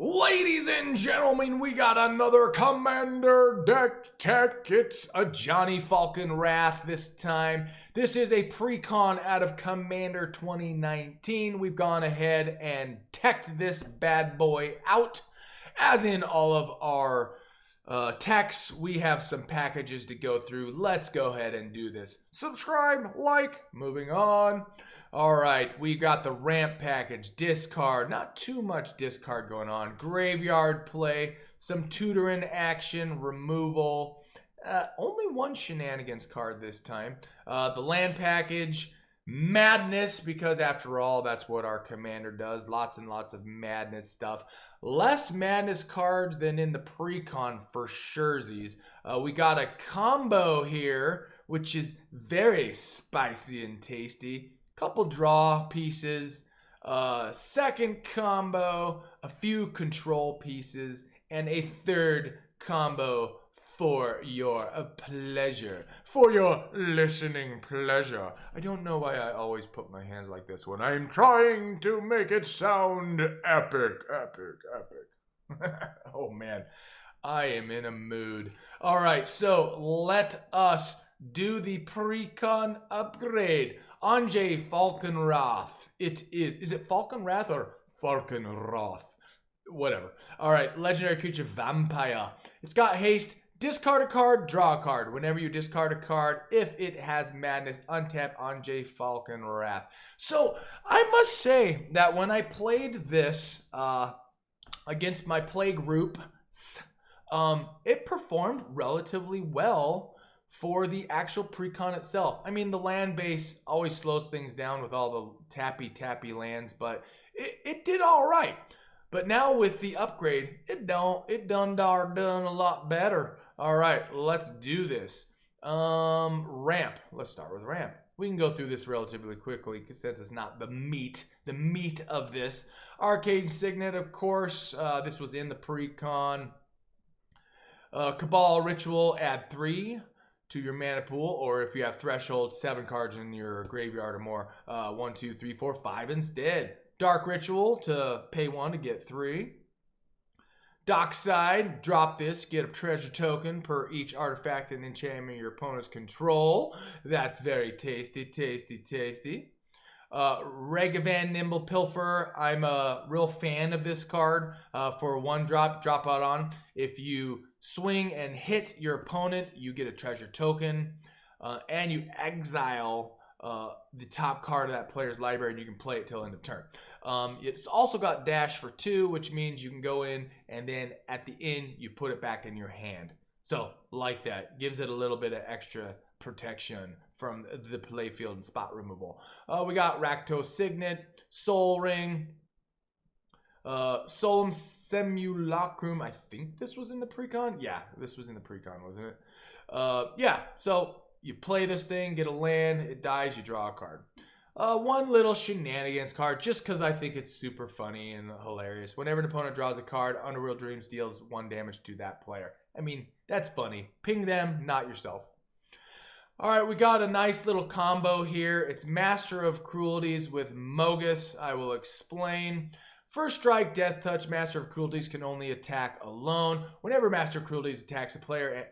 Ladies and gentlemen, we got another Commander deck tech. It's a Anje Falkenrath this time. This is a pre-con out of Commander 2019. We've gone ahead and teched this bad boy out. As in all of our techs, we have some packages to go through. Let's go ahead and do this. Subscribe, like, moving on. All right, we got the ramp package, discard, not too much discard going on, graveyard play, some tutoring action, removal, only one shenanigans card this time. The land package, madness, because after all, that's what our commander does, lots and lots of madness stuff. Less madness cards than in the pre-con for surezies. We got a combo here, which is very spicy and tasty. Couple draw pieces, second combo, a few control pieces, and a third combo for your pleasure, for your listening pleasure. I don't know why I always put my hands like this when I'm trying to make it sound epic, epic, epic. Oh man, I am in a mood. All right, so let us do the pre-con upgrade. Anje Falkenrath. Is it Falkenrath or Falkenrath? Whatever. All right, legendary creature vampire. It's got haste. Discard a card, draw a card. Whenever you discard a card, if it has madness, untap Anje Falkenrath. So I must say that when I played this against my play group, it performed relatively well for the actual pre-con itself. I mean, the land base always slows things down with all the tappy lands, but it did all right. But now with the upgrade, it done a lot better. All right, let's do this. Ramp. Let's start with ramp. We can go through this relatively quickly because since it's not the meat of this. Arcane Signet, of course. This was in the pre-con. Cabal Ritual, add 3 to your mana pool, or if you have threshold, 7 cards in your graveyard or more, 1, 2, 3, 4, 5 instead. Dark Ritual to pay 1 to get 3. Dockside, drop this, get a treasure token per each artifact and enchantment your opponent's control. That's very tasty, tasty, tasty. Ragavan Nimble Pilfer, I'm a real fan of this card. For 1 drop out on. If you swing and hit your opponent, you get a treasure token, and you exile the top card of that player's library, and you can play it till end of turn. It's also got dash for 2, which means you can go in, and then at the end, you put it back in your hand. So, like that. Gives it a little bit of extra protection from the playfield and spot removal. We got Rakdos Signet, Soul Ring, Solemn Simulacrum. I think this was in the pre-con. Yeah, this was in the pre-con, wasn't it? Yeah, so you play this thing, get a land, it dies, you draw a card. One little shenanigans card, just because I think it's super funny and hilarious. Whenever an opponent draws a card, Underworld Dreams deals 1 damage to that player. I mean, that's funny. Ping them, not yourself. All right, we got a nice little combo here. It's Master of Cruelties with Mogus. I will explain. First strike, Death Touch, Master of Cruelties can only attack alone. Whenever Master of Cruelties attacks a player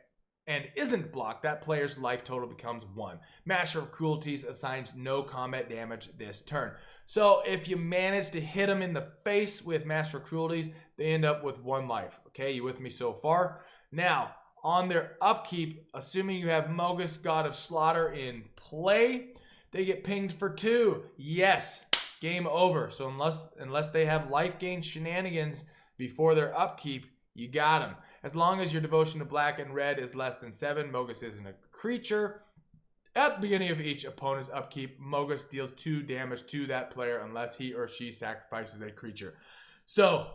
and isn't blocked, that player's life total becomes 1. Master of Cruelties assigns no combat damage this turn. So if you manage to hit them in the face with Master of Cruelties, they end up with 1 life. Okay, you with me so far? Now, on their upkeep, assuming you have Mogus, God of Slaughter in play, they get pinged for 2. Yes, game over. So unless they have life gain shenanigans before their upkeep, you got them. As long as your devotion to black and red is less than 7, Mogus isn't a creature. At the beginning of each opponent's upkeep, Mogus deals 2 damage to that player unless he or she sacrifices a creature. So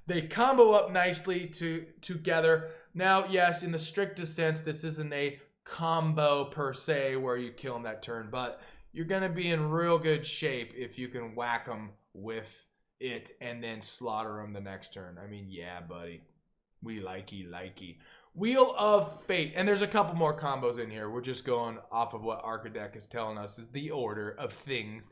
they combo up nicely together. Now, yes, in the strictest sense, this isn't a combo per se where you kill them that turn, but you're going to be in real good shape if you can whack them with it and then slaughter them the next turn. I mean, yeah, buddy. We likey. Wheel of Fate. And there's a couple more combos in here. We're just going off of what Archdeck is telling us is the order of things.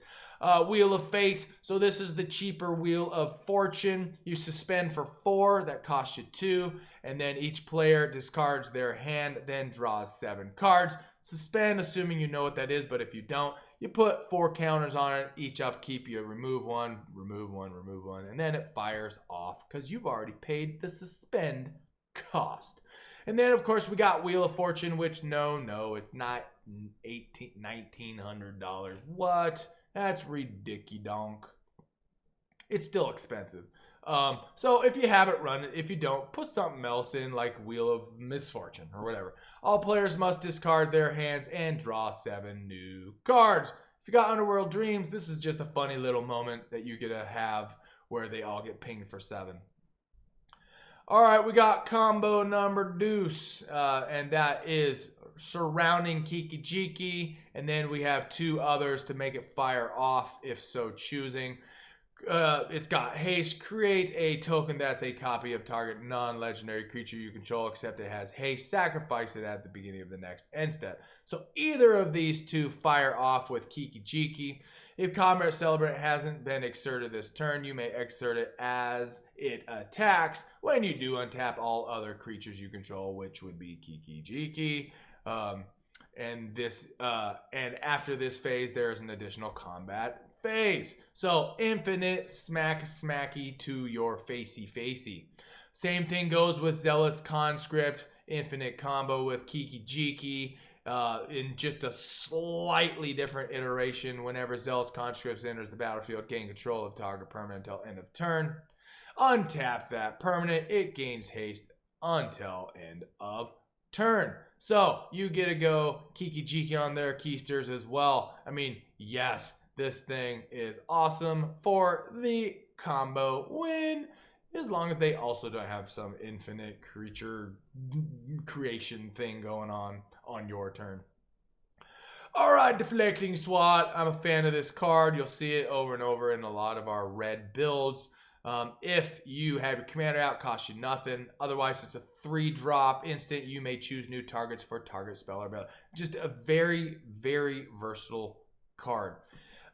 Wheel of Fate. So this is the cheaper Wheel of Fortune. You suspend for 4. That costs you 2. And then each player discards their hand, then draws 7 cards. Suspend, assuming you know what that is. But if you don't, you put 4 counters on it. Each upkeep, you remove 1, remove 1, remove 1. And then it fires off because you've already paid the suspend cost. And then, of course, we got Wheel of Fortune, which, no, it's not $1,900. What? That's ridiculous. It's still expensive. So if you have it, run it. If you don't, put something else in, like Wheel of Misfortune or whatever. All players must discard their hands and draw 7 new cards. If you got Underworld Dreams, this is just a funny little moment that you get to have where they all get pinged for 7. All right, we got combo number deuce, and that is Surrounding Kiki Jiki, and then we have 2 others to make it fire off if so choosing. It's got haste. Create a token that's a copy of target non-legendary creature you control, except it has haste. Sacrifice it at the beginning of the next end step. So either of these 2 fire off with Kiki Jiki. If Combat Celebrant hasn't been exerted this turn, you may exert it as it attacks. When you do, untap all other creatures you control, which would be Kiki Jiki. And after this phase, there is an additional combat phase. So infinite smacky to your facey. Same thing goes with Zealous Conscript, infinite combo with Kiki Jiki. In just a slightly different iteration, whenever Zealous Conscript enters the battlefield, gain control of target permanent until end of turn. Untap that permanent, it gains haste until end of turn. So you get to go Kiki Jiki on their keysters as well. I mean, yes, this thing is awesome for the combo win, as long as they also don't have some infinite creature creation thing going on your turn. All right, Deflecting Swat. I'm a fan of this card. You'll see it over and over in a lot of our red builds. If you have your commander out, costs you nothing. Otherwise, it's a 3-drop instant. You may choose new targets for target spell or ability. Just a very, very versatile card.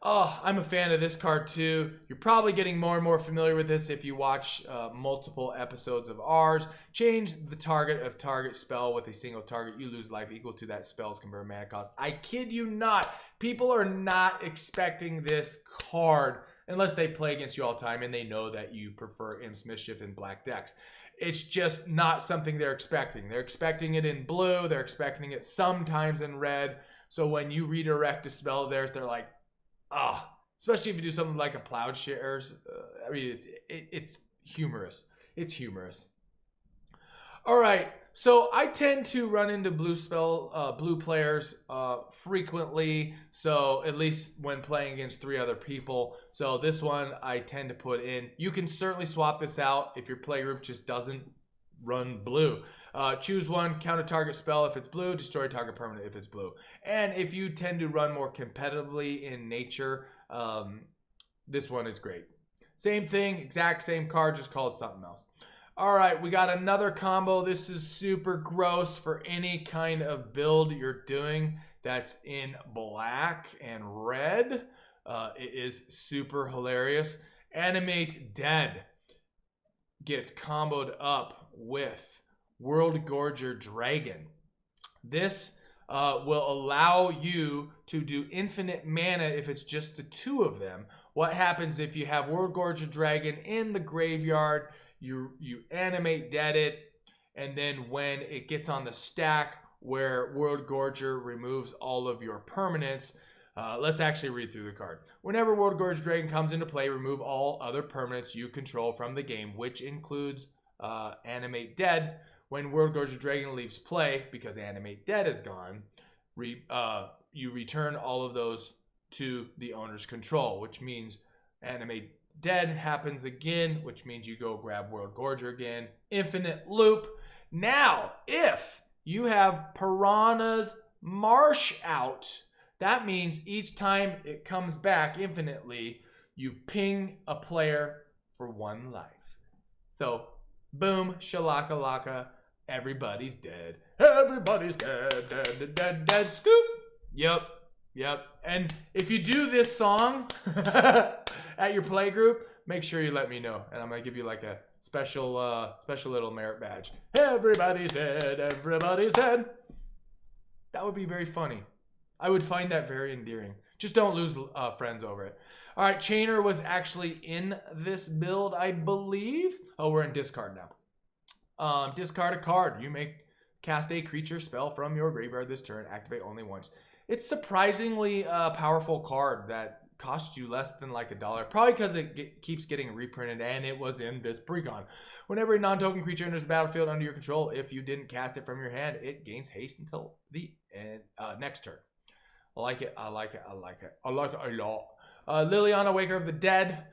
Oh, I'm a fan of this card too. You're probably getting more and more familiar with this if you watch multiple episodes of ours. Change the target of target spell with a single target. You lose life equal to that spell's converted mana cost. I kid you not. People are not expecting this card unless they play against you all the time and they know that you prefer Imps Mischief and black decks. It's just not something they're expecting. They're expecting it in blue. They're expecting it sometimes in red. So when you redirect a spell of theirs, they're like, especially if you do something like a Plowshares. I mean, it's humorous. It's humorous. All right, so I tend to run into blue players frequently. So at least when playing against 3 other people. So this one I tend to put in. You can certainly swap this out if your play group just doesn't run blue. Choose one, counter target spell if it's blue, destroy target permanent if it's blue. And if you tend to run more competitively in nature, this one is great. Same thing, exact same card, just called something else. All right, we got another combo. This is super gross for any kind of build you're doing that's in black and red. It is super hilarious. Animate Dead gets comboed up with World Gorger Dragon. This will allow you to do infinite mana if it's just the 2 of them. What happens if you have World Gorger Dragon in the graveyard, you Animate Dead it, and then when it gets on the stack where World Gorger removes all of your permanents, let's actually read through the card. Whenever World Gorger Dragon comes into play, remove all other permanents you control from the game, which includes Animate Dead. When World Gorger Dragon leaves play, because Animate Dead is gone, you return all of those to the owner's control, which means Animate Dead happens again, which means you go grab World Gorger again. Infinite loop. Now, if you have Piranha's Marsh out, that means each time it comes back infinitely, you ping a player for 1 life. So, boom, shalaka-laka. Everybody's dead. Everybody's dead. Dead, dead, dead, dead. Scoop. Yep. Yep. And if you do this song at your play group, make sure you let me know. And I'm going to give you like a special little merit badge. Everybody's dead. Everybody's dead. That would be very funny. I would find that very endearing. Just don't lose friends over it. All right, Chainer was actually in this build, I believe. Oh, we're in discard now. Discard a card. You may cast a creature spell from your graveyard this turn. Activate only once. It's surprisingly a powerful card that costs you less than like $1. Probably because it keeps getting reprinted, and it was in this PreCon. Whenever a non-token creature enters the battlefield under your control, if you didn't cast it from your hand, it gains haste until the next turn. I like it. I like it. I like it. I like it a lot. Liliana, Waker of the Dead.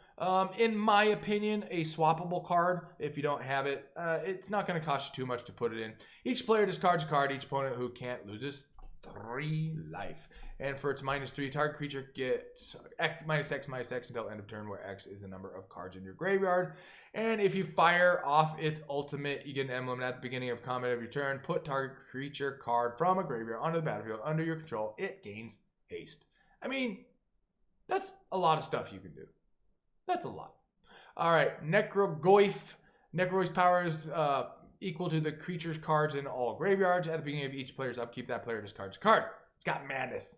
In my opinion, a swappable card. If you don't have it, it's not going to cost you too much to put it in. Each player discards a card. Each opponent who can't loses 3 life. And for its -3, target creature gets -X until end of turn, where X is the number of cards in your graveyard. And if you fire off its ultimate, you get an emblem at the beginning of combat of your turn. Put target creature card from a graveyard onto the battlefield under your control. It gains haste. I mean, that's a lot of stuff you can do. That's a lot. All right, Necrogoyf. Necrogoyf's power is equal to the creature's cards in all graveyards. At the beginning of each player's upkeep, that player discards a card. It's got madness.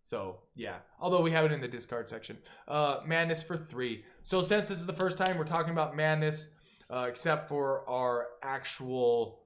So, yeah. Although we have it in the discard section. Madness for 3. So, since this is the first time we're talking about madness, except for our actual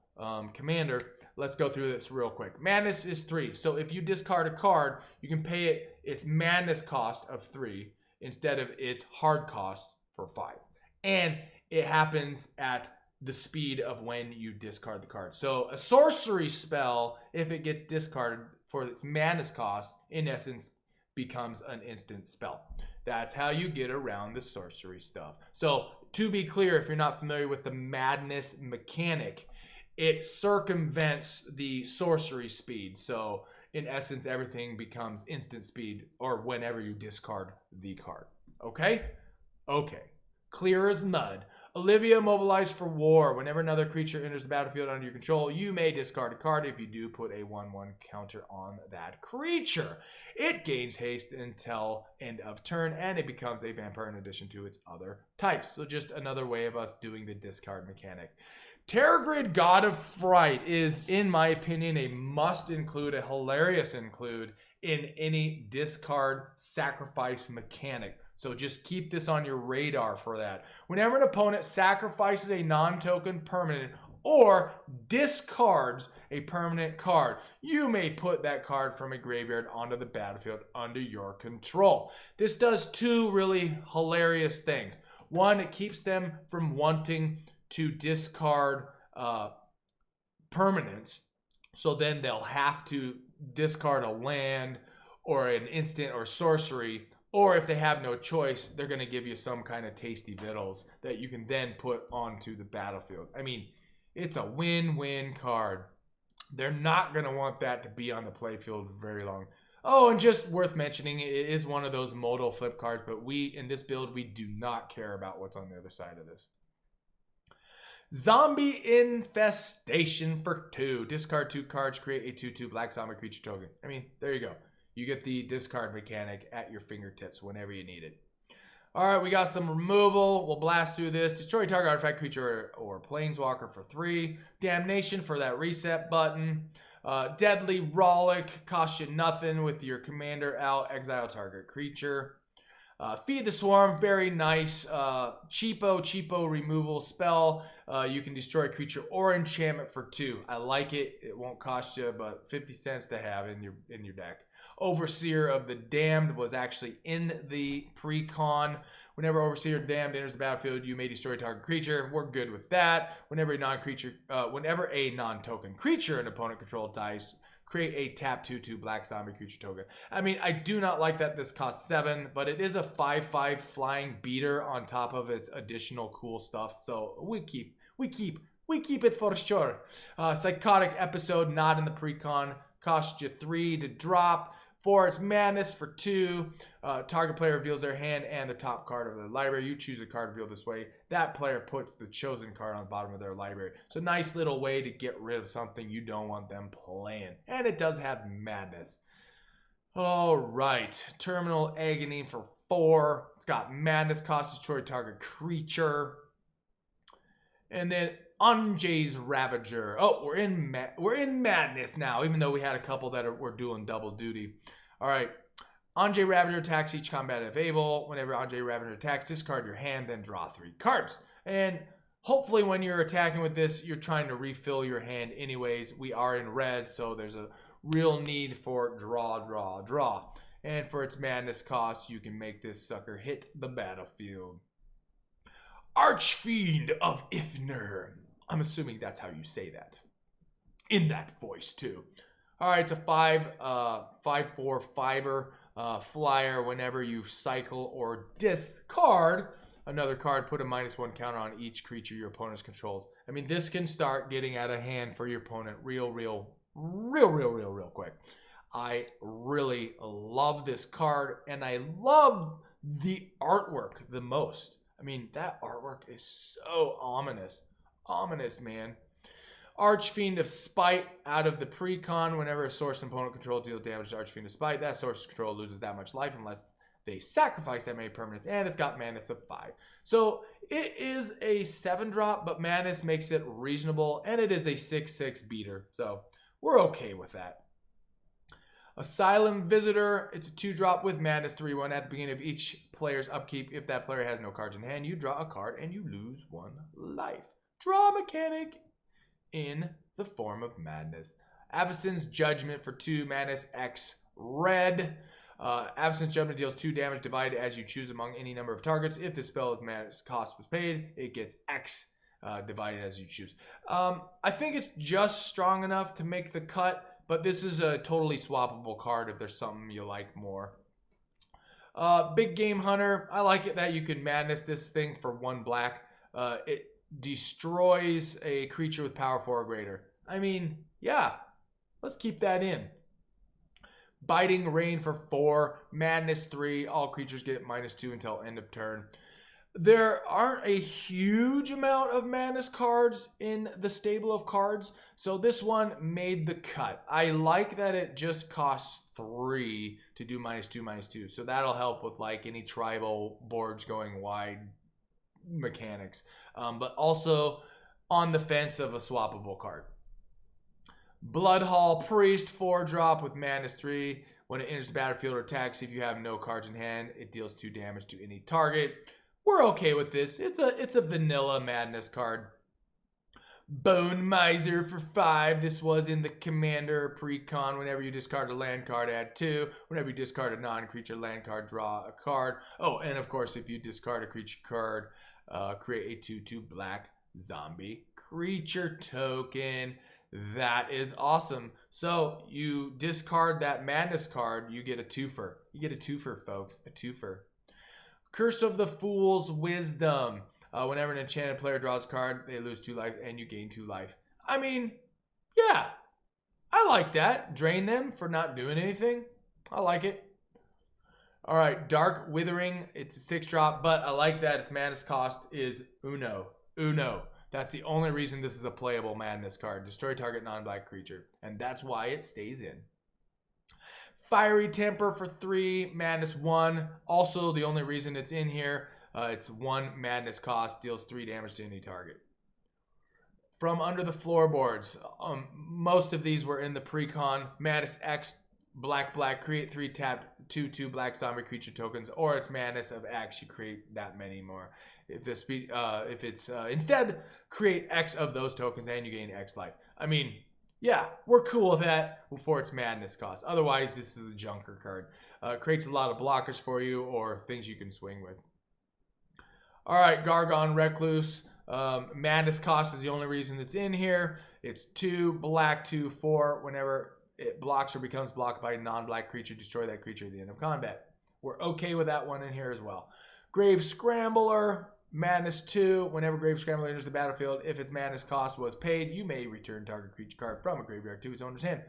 commander, let's go through this real quick. Madness is 3. So, if you discard a card, you can pay it its madness cost of 3 instead of its hard cost for 5. And it happens at the speed of when you discard the card. So, a sorcery spell, if it gets discarded for its madness cost, in essence, becomes an instant spell. That's how you get around the sorcery stuff. So, to be clear, if you're not familiar with the madness mechanic, it circumvents the sorcery speed. So, in essence, everything becomes instant speed or whenever you discard the card. Okay? Okay. Clear as mud. Olivia, mobilized for war. Whenever another creature enters the battlefield under your control, you may discard a card. If you do, put a 1/1 counter on that creature. It gains haste until end of turn, and it becomes a vampire in addition to its other types. So just another way of us doing the discard mechanic. Terrorgrid, God of Fright, is, in my opinion, a must include, a hilarious include in any discard sacrifice mechanic. So just keep this on your radar for that. Whenever an opponent sacrifices a non-token permanent or discards a permanent card, you may put that card from a graveyard onto the battlefield under your control. This does 2 really hilarious things. One, it keeps them from wanting to discard permanents. So then they'll have to discard a land or an instant or sorcery. Or if they have no choice, they're going to give you some kind of tasty vittles that you can then put onto the battlefield. I mean, it's a win-win card. They're not going to want that to be on the playfield for very long. Oh, and just worth mentioning, it is one of those modal flip cards, but in this build, we do not care about what's on the other side of this. Zombie Infestation for 2. Discard 2 cards, create a 2/2 black zombie creature token. I mean, there you go. You get the discard mechanic at your fingertips whenever you need it. All right, we got some removal. We'll blast through this. Destroy target artifact, creature, or planeswalker for 3. Damnation for that reset button. Deadly Rollick, costs you nothing with your commander out. Exile target creature. Feed the Swarm, very nice. Cheapo removal spell. You can destroy a creature or enchantment for 2. I like it. It won't cost you but 50 cents to have in your deck. Overseer of the Damned was actually in the PreCon. Whenever Overseer of the Damned enters the battlefield, you may destroy a target creature. We're good with that. Whenever a non-token creature an opponent controlled dies, create a tap 2/2 black zombie creature token. I mean, I do not like that this costs 7, but it is a 5/5 flying beater on top of its additional cool stuff. So we keep it for sure. Psychotic Episode, not in the PreCon. Cost you 3 to drop. For its madness, for 2, target player reveals their hand and the top card of their library. You choose a card revealed this way. That player puts the chosen card on the bottom of their library. So nice little way to get rid of something you don't want them playing. And it does have madness. All right, Terminal Agony for 4. It's got madness, cost destroy target creature. And then Anje's Ravager. Oh, we're in madness now, even though we had a couple that were doing double duty. All right, Anje Ravager attacks each combat if able. Whenever Anje Ravager attacks, discard your hand, then draw 3 cards. And hopefully when you're attacking with this, you're trying to refill your hand anyways. We are in red, so there's a real need for draw. And for its madness cost, you can make this sucker hit the battlefield. Archfiend of Ifnir. I'm assuming that's how you say that. In that voice, too. All right, it's a 5/4/5er flyer. Whenever you cycle or discard another card, put a -1 counter on each creature your opponent controls. I mean, this can start getting out of hand for your opponent real quick. I really love this card, and I love the artwork the most. I mean, that artwork is so ominous. Ominous, man. Archfiend of Spite out of the PreCon. Whenever a source opponent control deals damage to Archfiend of Spite, that source control loses that much life unless they sacrifice that many permanents. And it's got madness of 5. So it is a 7-drop, but madness makes it reasonable. And it is a 6/6 beater. So we're okay with that. Asylum Visitor. It's a 2-drop with madness 3/1 at the beginning of each player's upkeep. If that player has no cards in hand, you draw a card and you lose 1 life. Draw mechanic in the form of madness. Avacyn's Judgment for 2, madness X red. Avacyn's Judgment deals 2 damage divided as you choose among any number of targets. If the spell's madness cost was paid, it gets X divided as you choose. I think it's just strong enough to make the cut, but this is a totally swappable card if there's something you like more. Big Game Hunter. I like it that you can madness this thing for 1 black. It destroys a creature with power 4 or greater. I mean, yeah, let's keep that in. Biting Rain for 4, madness 3. All creatures get -2 until end of turn. There aren't a huge amount of madness cards in the stable of cards, so this one made the cut. I like that it just costs 3 to do -2/-2, so that'll help with like any tribal boards going wide mechanics, but also on the fence of a swappable card. Bloodhall Priest, 4-drop with madness 3. When it enters the battlefield or attacks, if you have no cards in hand, it deals 2 damage to any target. We're okay with this. It's a vanilla madness card. Bone Miser for 5. This was in the Commander PreCon. Whenever you discard a land card, add 2. Whenever you discard a non-creature land card, draw a card. Oh, and of course, if you discard a creature card, create a 2/2 black zombie creature token. That is awesome. So you discard that madness card, you get a 2-fer. You get a 2-fer, folks. A 2-fer. Curse of the Fool's Wisdom. Whenever an enchanted player draws a card, they lose 2 life and you gain 2 life. I mean, yeah, I like that. Drain them for not doing anything. I like it. All right, Dark Withering. It's a 6-drop, but I like that its madness cost is Uno. That's the only reason this is a playable madness card. Destroy target non-black creature, and that's why it stays in. Fiery Temper for 3, madness 1. Also, the only reason it's in here, it's 1 madness cost, deals 3 damage to any target. From Under the Floorboards, most of these were in the PreCon. Madness X, black, create 3 tapped 2/2 black zombie creature tokens, or it's madness of X, you create that many more. If it's instead, create X of those tokens and you gain X life. I mean, yeah, we're cool with that before its madness cost. Otherwise, this is a junker card. Creates a lot of blockers for you or things you can swing with. All right, Gargon Recluse. Madness cost is the only reason it's in here. It's 2 black, 2/4. Whenever it blocks or becomes blocked by a non-black creature, destroy that creature at the end of combat. We're okay with that one in here as well. Grave Scrambler. Madness 2. Whenever Grave Scrambler enters the battlefield, if its madness cost was paid, you may return target creature card from a graveyard to its owner's hand.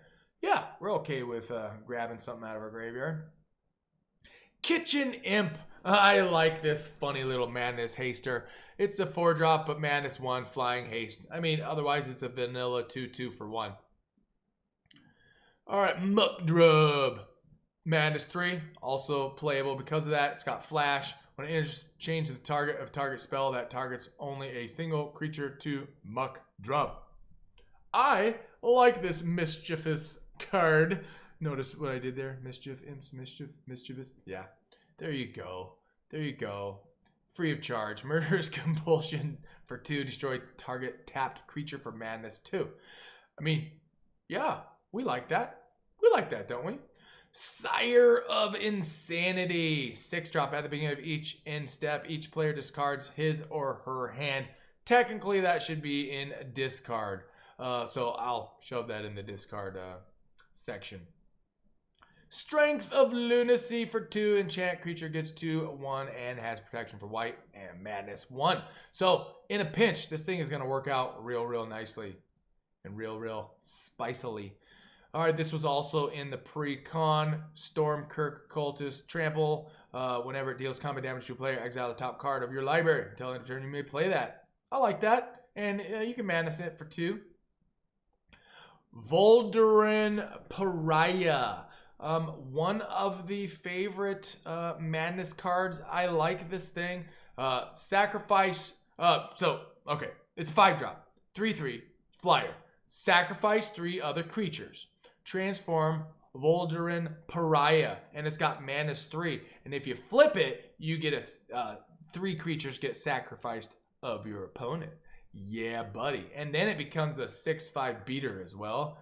Yeah, we're okay with grabbing something out of our graveyard. Kitchen Imp. I like this funny little Madness Haster. It's a 4-drop, but Madness 1, Flying Haste. I mean, otherwise it's a vanilla 2/2 for 1. Alright, Muckdrub. Madness 3, also playable because of that. It's got Flash. When it enters, change the target of target spell that targets only a single creature to Muckdrub. I like this mischievous card. Notice what I did there? Mischief, imps, mischievous. Yeah. There you go. There you go. Free of charge. Murderous Compulsion for 2. Destroy target tapped creature for Madness 2. I mean, yeah, we like that. We like that, don't we? Sire of Insanity. 6-drop at the beginning of each end step. Each player discards his or her hand. Technically, that should be in discard. So I'll shove that in the discard section. Strength of Lunacy for 2. Enchant creature gets 2/1 and has protection for white and Madness 1. So in a pinch, this thing is going to work out real nicely and real spicily. All right, this was also in the pre-con. Stormkirk Cultist. Trample. Whenever it deals combat damage to a player, exile the top card of your library. Until end of turn, you may play that. I like that. And you can Madness it for 2. Voldurin Pariah. One of the favorite Madness cards. I like this thing. Sacrifice. Okay. It's 5-drop. 3/3. Flyer. Sacrifice 3 other creatures. Transform Voldurin Pariah. And it's got Madness 3. And if you flip it, you get 3 creatures get sacrificed of your opponent. Yeah, buddy. And then it becomes a 6/5 beater as well.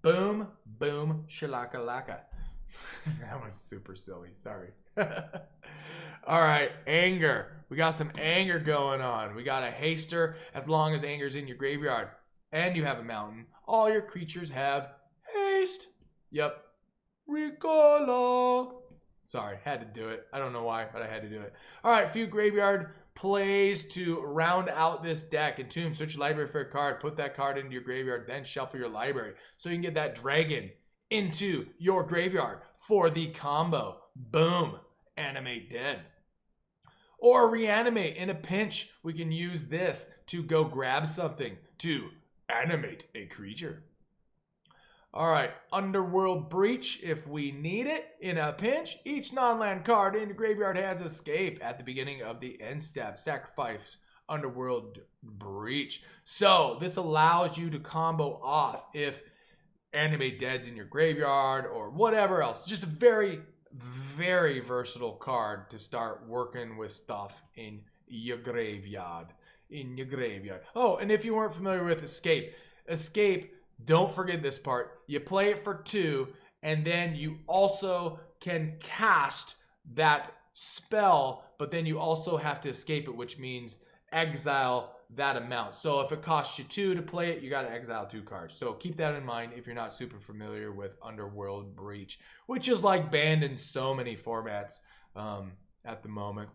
Boom, boom, shalakalaka. That was super silly. Sorry. All right, anger. We got some anger going on. We got a haster. As long as anger's in your graveyard and you have a mountain, all your creatures have haste. Yep. Ricola. Sorry, had to do it. I don't know why, but I had to do it. All right, few graveyard plays to round out this deck. Entomb, search your library for a card, put that card into your graveyard, then shuffle your library so you can get that dragon into your graveyard for the combo. Boom. Animate Dead. Or Reanimate. In a pinch, we can use this to go grab something to animate a creature. All right, Underworld Breach, if we need it in a pinch. Each non-land card in the graveyard has escape at the beginning of the end step. Sacrifice Underworld Breach. So this allows you to combo off if Animate Dead's in your graveyard or whatever else. Just a very versatile card to start working with stuff in your graveyard. Oh, and if you weren't familiar with Escape, don't forget this part. You play it for 2, and then you also can cast that spell, but then you also have to escape it, which means exile that amount. So if it costs you 2 to play it, you got to exile 2 cards. So keep that in mind if you're not super familiar with Underworld Breach, which is like banned in so many formats at the moment.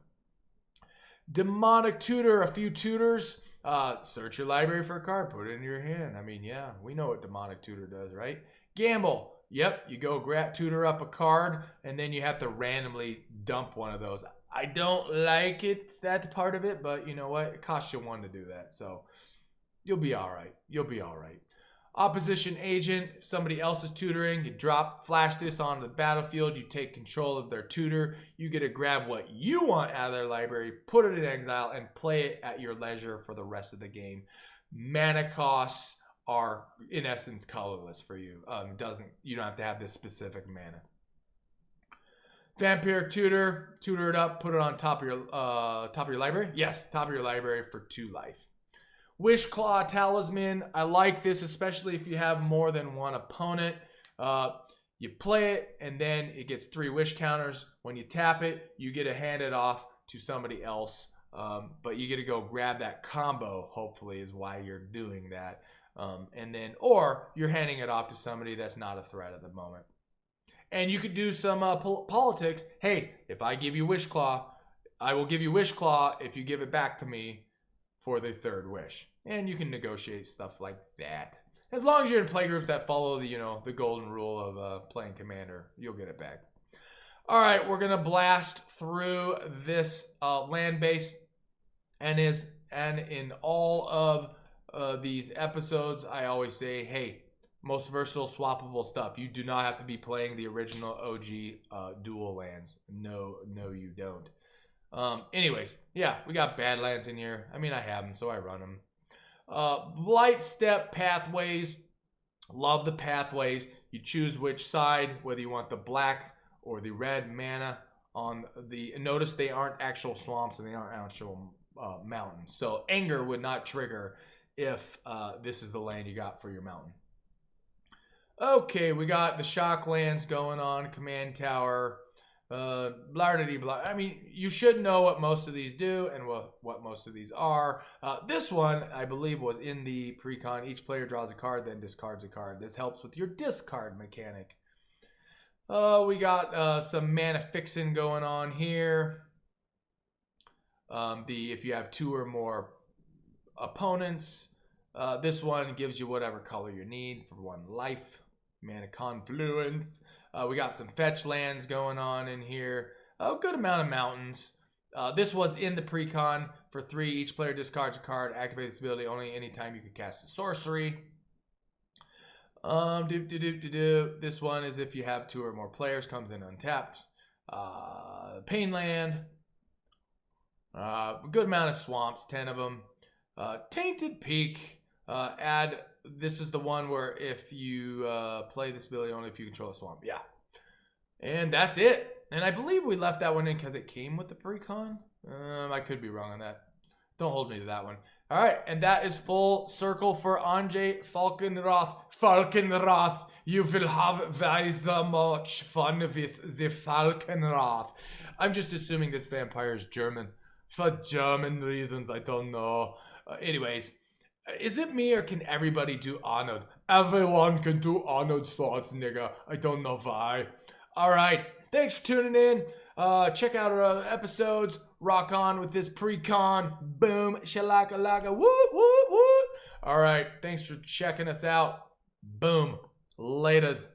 Demonic Tutor, a few tutors. Search your library for a card, put it in your hand. I mean, yeah, we know what Demonic Tutor does, right? Gamble. Yep, you go tutor up a card, and then you have to randomly dump one of those. I don't like it, that part of it, but you know what? It costs you 1 to do that, so you'll be all right. You'll be all right. Opposition agent, if somebody else is tutoring, you flash this onto the battlefield, you take control of their tutor, you get to grab what you want out of their library, put it in exile, and play it at your leisure for the rest of the game. Mana costs are, in essence, colorless for you. You don't have to have this specific mana. Vampiric Tutor, tutor it up, put it on top of your library. Yes, top of your library for 2 life. Wishclaw Talisman. I like this, especially if you have more than one opponent. You play it, and then it gets 3 wish counters. When you tap it, you get to hand it off to somebody else. But you get to go grab that combo, hopefully, is why you're doing that. Or you're handing it off to somebody that's not a threat at the moment. And you could do some politics. Hey, if I give you Wishclaw, I will give you Wishclaw if you give it back to me for the 3rd wish. And you can negotiate stuff like that. As long as you're in playgroups that follow the, the golden rule of playing Commander, you'll get it back. All right, we're gonna blast through this land base, and in all of these episodes, I always say, hey, most versatile swappable stuff. You do not have to be playing the original OG dual lands. No, you don't. Anyways, yeah, we got Badlands in here. I mean, I have them, so I run them. Blightstep pathways. Love the pathways. You choose which side, whether you want the black or the red mana on the... Notice they aren't actual swamps and they aren't actual mountains. So anger would not trigger if this is the land you got for your mountain. Okay, we got the shock lands going on. Command tower. Blah. I mean, you should know what most of these do and what most of these are. This one, I believe, was in the pre-con. Each player draws a card, then discards a card. This helps with your discard mechanic. We got some mana fixing going on here. If you have 2 or more opponents, this one gives you whatever color you need for 1 life. Mana confluence. We got some fetch lands going on in here. A good amount of mountains. This was in the pre-con for 3. Each player discards a card. Activate this ability only anytime you can cast a sorcery. This one is if you have 2 or more players, comes in untapped. Pain land. A good amount of swamps, 10 of them. Tainted Peak. This is the one where if you play this ability only if you control a swamp. Yeah. And that's it. And I believe we left that one in because it came with the pre-con. I could be wrong on that. Don't hold me to that one. All right, and that is full circle for Anje Falkenrath. You will have very much fun with the Falkenrath. I'm just assuming this vampire is German. For German reasons, I don't know. Anyways, is it me or can everybody do Arnold? Everyone can do Arnold swords, nigga. I don't know why. All right, thanks for tuning in. Check out our other episodes. Rock on with this pre-con. Boom, shalaka-laka, woot, woot, woot. All right, thanks for checking us out. Boom, laters.